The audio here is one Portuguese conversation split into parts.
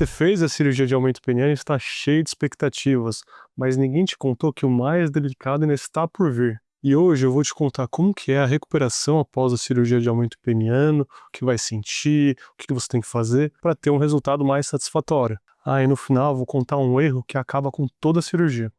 Você fez a cirurgia de aumento peniano e está cheio de expectativas, mas ninguém te contou que o mais delicado ainda está por vir. E hoje eu vou te contar como que é a recuperação após a cirurgia de aumento peniano, o que vai sentir, o que você tem que fazer para ter um resultado mais satisfatório. E no final eu vou contar um erro que acaba com toda a cirurgia.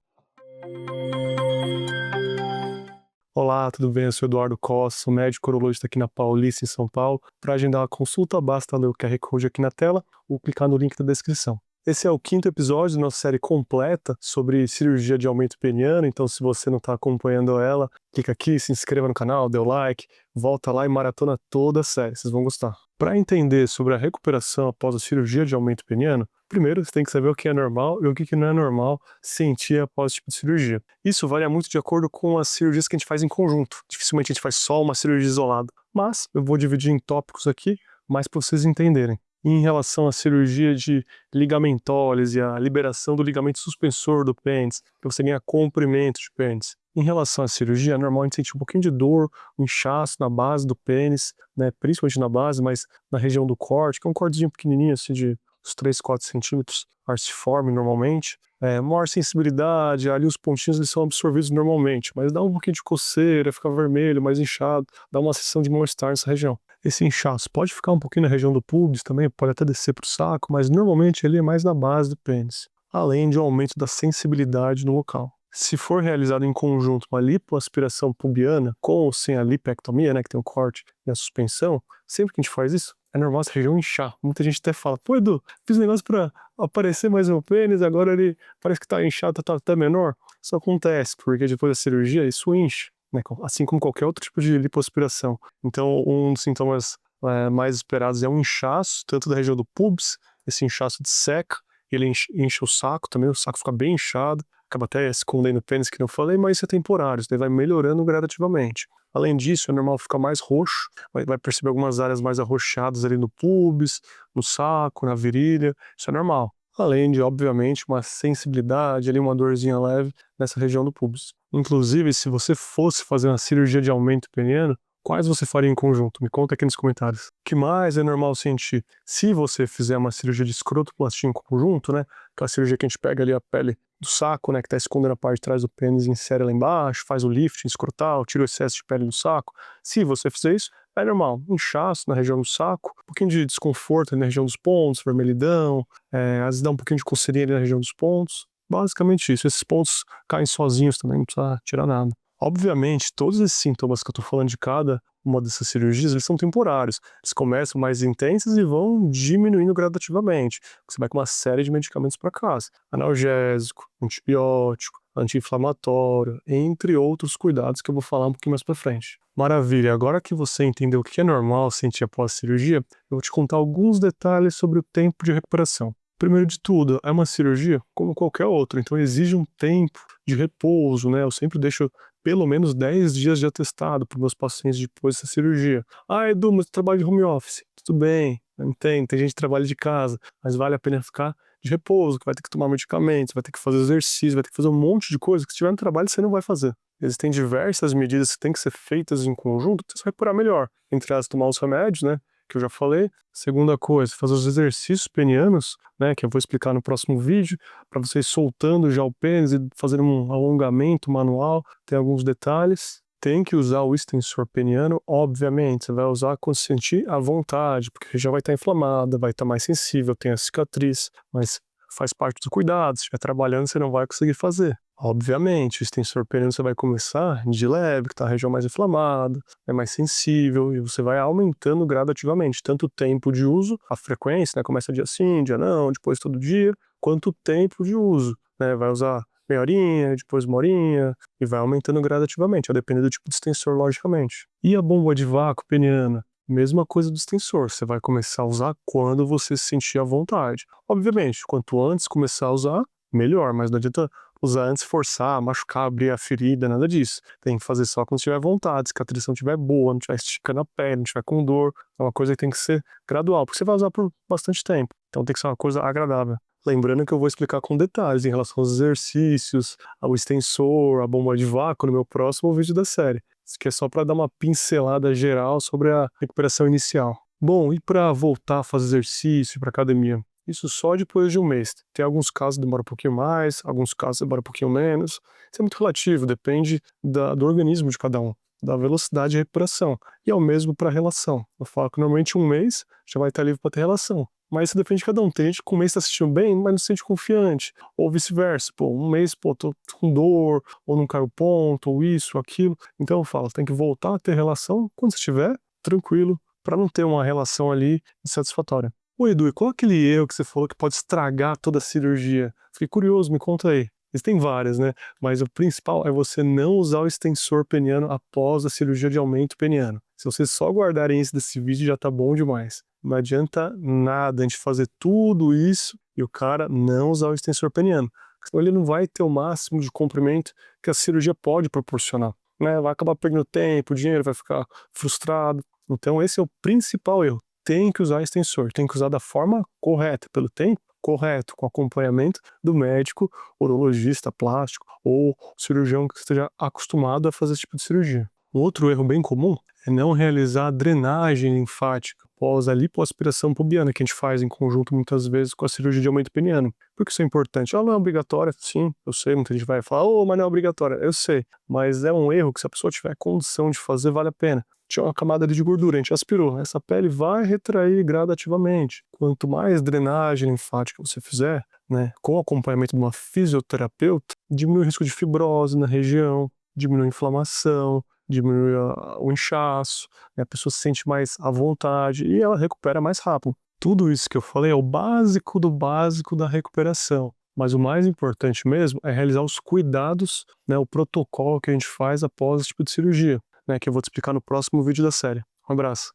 Olá, tudo bem? Eu sou Eduardo Costa, sou médico urologista aqui na Paulista, em São Paulo. Para agendar uma consulta, basta ler o QR Code aqui na tela ou clicar no link da descrição. Esse é o 5º episódio da nossa série completa sobre cirurgia de aumento peniano, então se você não está acompanhando ela, clica aqui, se inscreva no canal, dê o like, volta lá e maratona toda a série, vocês vão gostar. Para entender sobre a recuperação após a cirurgia de aumento peniano, primeiro você tem que saber o que é normal e o que não é normal sentir após esse tipo de cirurgia. Isso varia muito de acordo com as cirurgias que a gente faz em conjunto. Dificilmente a gente faz só uma cirurgia isolada, mas eu vou dividir em tópicos aqui, mais para vocês entenderem. Em relação à cirurgia de ligamentólise, a liberação do ligamento suspensor do pênis, para você ganhar comprimento de pênis. Em relação à cirurgia, é normal a gente sentir um pouquinho de dor, um inchaço na base do pênis, né, principalmente na base, mas na região do corte, que é um cortezinho pequenininho, assim, de uns 3, 4 centímetros, arciforme normalmente. Maior sensibilidade, ali os pontinhos eles são absorvidos normalmente, mas dá um pouquinho de coceira, fica vermelho, mais inchado, dá uma sensação de mal-estar nessa região. Esse inchaço pode ficar um pouquinho na região do pubis também, pode até descer para o saco, mas normalmente ele é mais na base do pênis, além de um aumento da sensibilidade no local. Se for realizado em conjunto uma lipoaspiração pubiana, com ou sem a lipectomia, né, que tem o corte e a suspensão, sempre que a gente faz isso, é normal essa região inchar. Muita gente até fala, pô Edu, fiz um negócio pra aparecer mais o pênis, agora ele parece que tá inchado, tá até menor. Isso acontece, porque depois da cirurgia isso incha, né, assim como qualquer outro tipo de lipoaspiração. Então um dos sintomas mais esperados é um inchaço, tanto da região do pubis, esse inchaço de seca, ele incha o saco também, o saco fica bem inchado, acaba até escondendo o pênis, que não falei, mas isso é temporário, isso daí vai melhorando gradativamente. Além disso, é normal ficar mais roxo, vai perceber algumas áreas mais arroxeadas ali no pubis, no saco, na virilha, isso é normal. Além de, obviamente, uma sensibilidade, ali uma dorzinha leve nessa região do pubis. Inclusive, se você fosse fazer uma cirurgia de aumento peniano, quais você faria em conjunto? Me conta aqui nos comentários. O que mais é normal sentir? Se você fizer uma cirurgia de escrotoplastia em conjunto, né? Aquela cirurgia que a gente pega ali a pele do saco, né, que está escondendo a parte de trás do pênis e insere lá embaixo, faz o lifting escrotal, tira o excesso de pele do saco. Se você fizer isso, é normal. Inchaço na região do saco, um pouquinho de desconforto na região dos pontos, vermelhidão, às vezes dá um pouquinho de coceirinha ali na região dos pontos. Basicamente isso. Esses pontos caem sozinhos também, não precisa tirar nada. Obviamente, todos esses sintomas que eu tô falando de cada uma dessas cirurgias, eles são temporários. Eles começam mais intensos e vão diminuindo gradativamente. Você vai com uma série de medicamentos para casa. Analgésico, antibiótico, anti-inflamatório, entre outros cuidados que eu vou falar um pouquinho mais para frente. Maravilha, agora que você entendeu o que é normal sentir após a cirurgia, eu vou te contar alguns detalhes sobre o tempo de recuperação. Primeiro de tudo, é uma cirurgia como qualquer outra, então exige um tempo de repouso, né? Eu sempre deixo pelo menos 10 dias de atestado para os meus pacientes depois dessa cirurgia. Edu, mas eu trabalho de home office. Tudo bem, entendo, tem gente que trabalha de casa, mas vale a pena ficar de repouso, que vai ter que tomar medicamentos, vai ter que fazer exercício, vai ter que fazer um monte de coisa que se tiver no trabalho você não vai fazer. Existem diversas medidas que têm que ser feitas em conjunto para você recuperar melhor. Entre elas, tomar os remédios, né? Que eu já falei. Segunda coisa, fazer os exercícios penianos, né, que eu vou explicar no próximo vídeo, para vocês soltando já o pênis e fazendo um alongamento manual, tem alguns detalhes. Tem que usar o extensor peniano, obviamente, você vai usar quando sentir à vontade, porque já vai estar inflamada, vai estar mais sensível, tem a cicatriz, mas faz parte do cuidado, se estiver trabalhando você não vai conseguir fazer. Obviamente, o extensor peniano você vai começar de leve, que está a região mais inflamada, é mais sensível, e você vai aumentando gradativamente, tanto o tempo de uso, a frequência, né, começa dia sim, dia não, depois todo dia, quanto o tempo de uso, né, vai usar meia horinha, depois uma horinha, e vai aumentando gradativamente, vai depender do tipo de extensor, logicamente. E a bomba de vácuo peniana? Mesma coisa do extensor, você vai começar a usar quando você se sentir à vontade. Obviamente, quanto antes começar a usar, melhor, mas não adianta usar antes, forçar, machucar, abrir a ferida, nada disso. Tem que fazer só quando tiver vontade, se a cicatrização estiver boa, não estiver esticando a pele, não estiver com dor. É uma coisa que tem que ser gradual, porque você vai usar por bastante tempo. Então tem que ser uma coisa agradável. Lembrando que eu vou explicar com detalhes em relação aos exercícios, ao extensor, à bomba de vácuo no meu próximo vídeo da série. Isso aqui é só para dar uma pincelada geral sobre a recuperação inicial. Bom, e para voltar a fazer exercício, para academia? Isso só depois de um mês. Tem alguns casos que demora um pouquinho mais, alguns casos demora um pouquinho menos. Isso é muito relativo, depende do organismo de cada um, da velocidade de recuperação. E é o mesmo para relação. Eu falo que normalmente um mês já vai estar livre para ter relação. Mas isso depende de cada um. Tem gente que com um mês tá se sentindo bem, mas não se sente confiante. Ou vice-versa. Pô, um mês, pô, tô com dor, ou não caiu ponto, ou isso, ou aquilo. Então eu falo, tem que voltar a ter relação quando você estiver tranquilo, para não ter uma relação ali insatisfatória. Ô Edu, e qual aquele erro que você falou que pode estragar toda a cirurgia? Fiquei curioso, me conta aí. Existem várias, né? Mas o principal é você não usar o extensor peniano após a cirurgia de aumento peniano. Se vocês só guardarem isso desse vídeo, já tá bom demais. Não adianta nada a gente fazer tudo isso e o cara não usar o extensor peniano. Senão ele não vai ter o máximo de comprimento que a cirurgia pode proporcionar, né? Vai acabar perdendo tempo, dinheiro, vai ficar frustrado. Então esse é o principal erro. Tem que usar extensor, tem que usar da forma correta, pelo tempo correto, com acompanhamento do médico, urologista plástico ou cirurgião que esteja acostumado a fazer esse tipo de cirurgia. Um outro erro bem comum é não realizar drenagem linfática após a lipoaspiração pubiana, que a gente faz em conjunto muitas vezes com a cirurgia de aumento peniano. Por que isso é importante? Ela não é obrigatória, sim, eu sei, muita gente vai falar, mas não é obrigatória, eu sei, mas é um erro que se a pessoa tiver condição de fazer, vale a pena. Tinha uma camada ali de gordura, a gente aspirou, essa pele vai retrair gradativamente. Quanto mais drenagem linfática você fizer, né, com acompanhamento de uma fisioterapeuta, diminui o risco de fibrose na região, diminui a inflamação, diminui o inchaço, né, a pessoa se sente mais à vontade e ela recupera mais rápido. Tudo isso que eu falei é o básico do básico da recuperação. Mas o mais importante mesmo é realizar os cuidados, né, o protocolo que a gente faz após esse tipo de cirurgia, né, que eu vou te explicar no próximo vídeo da série. Um abraço.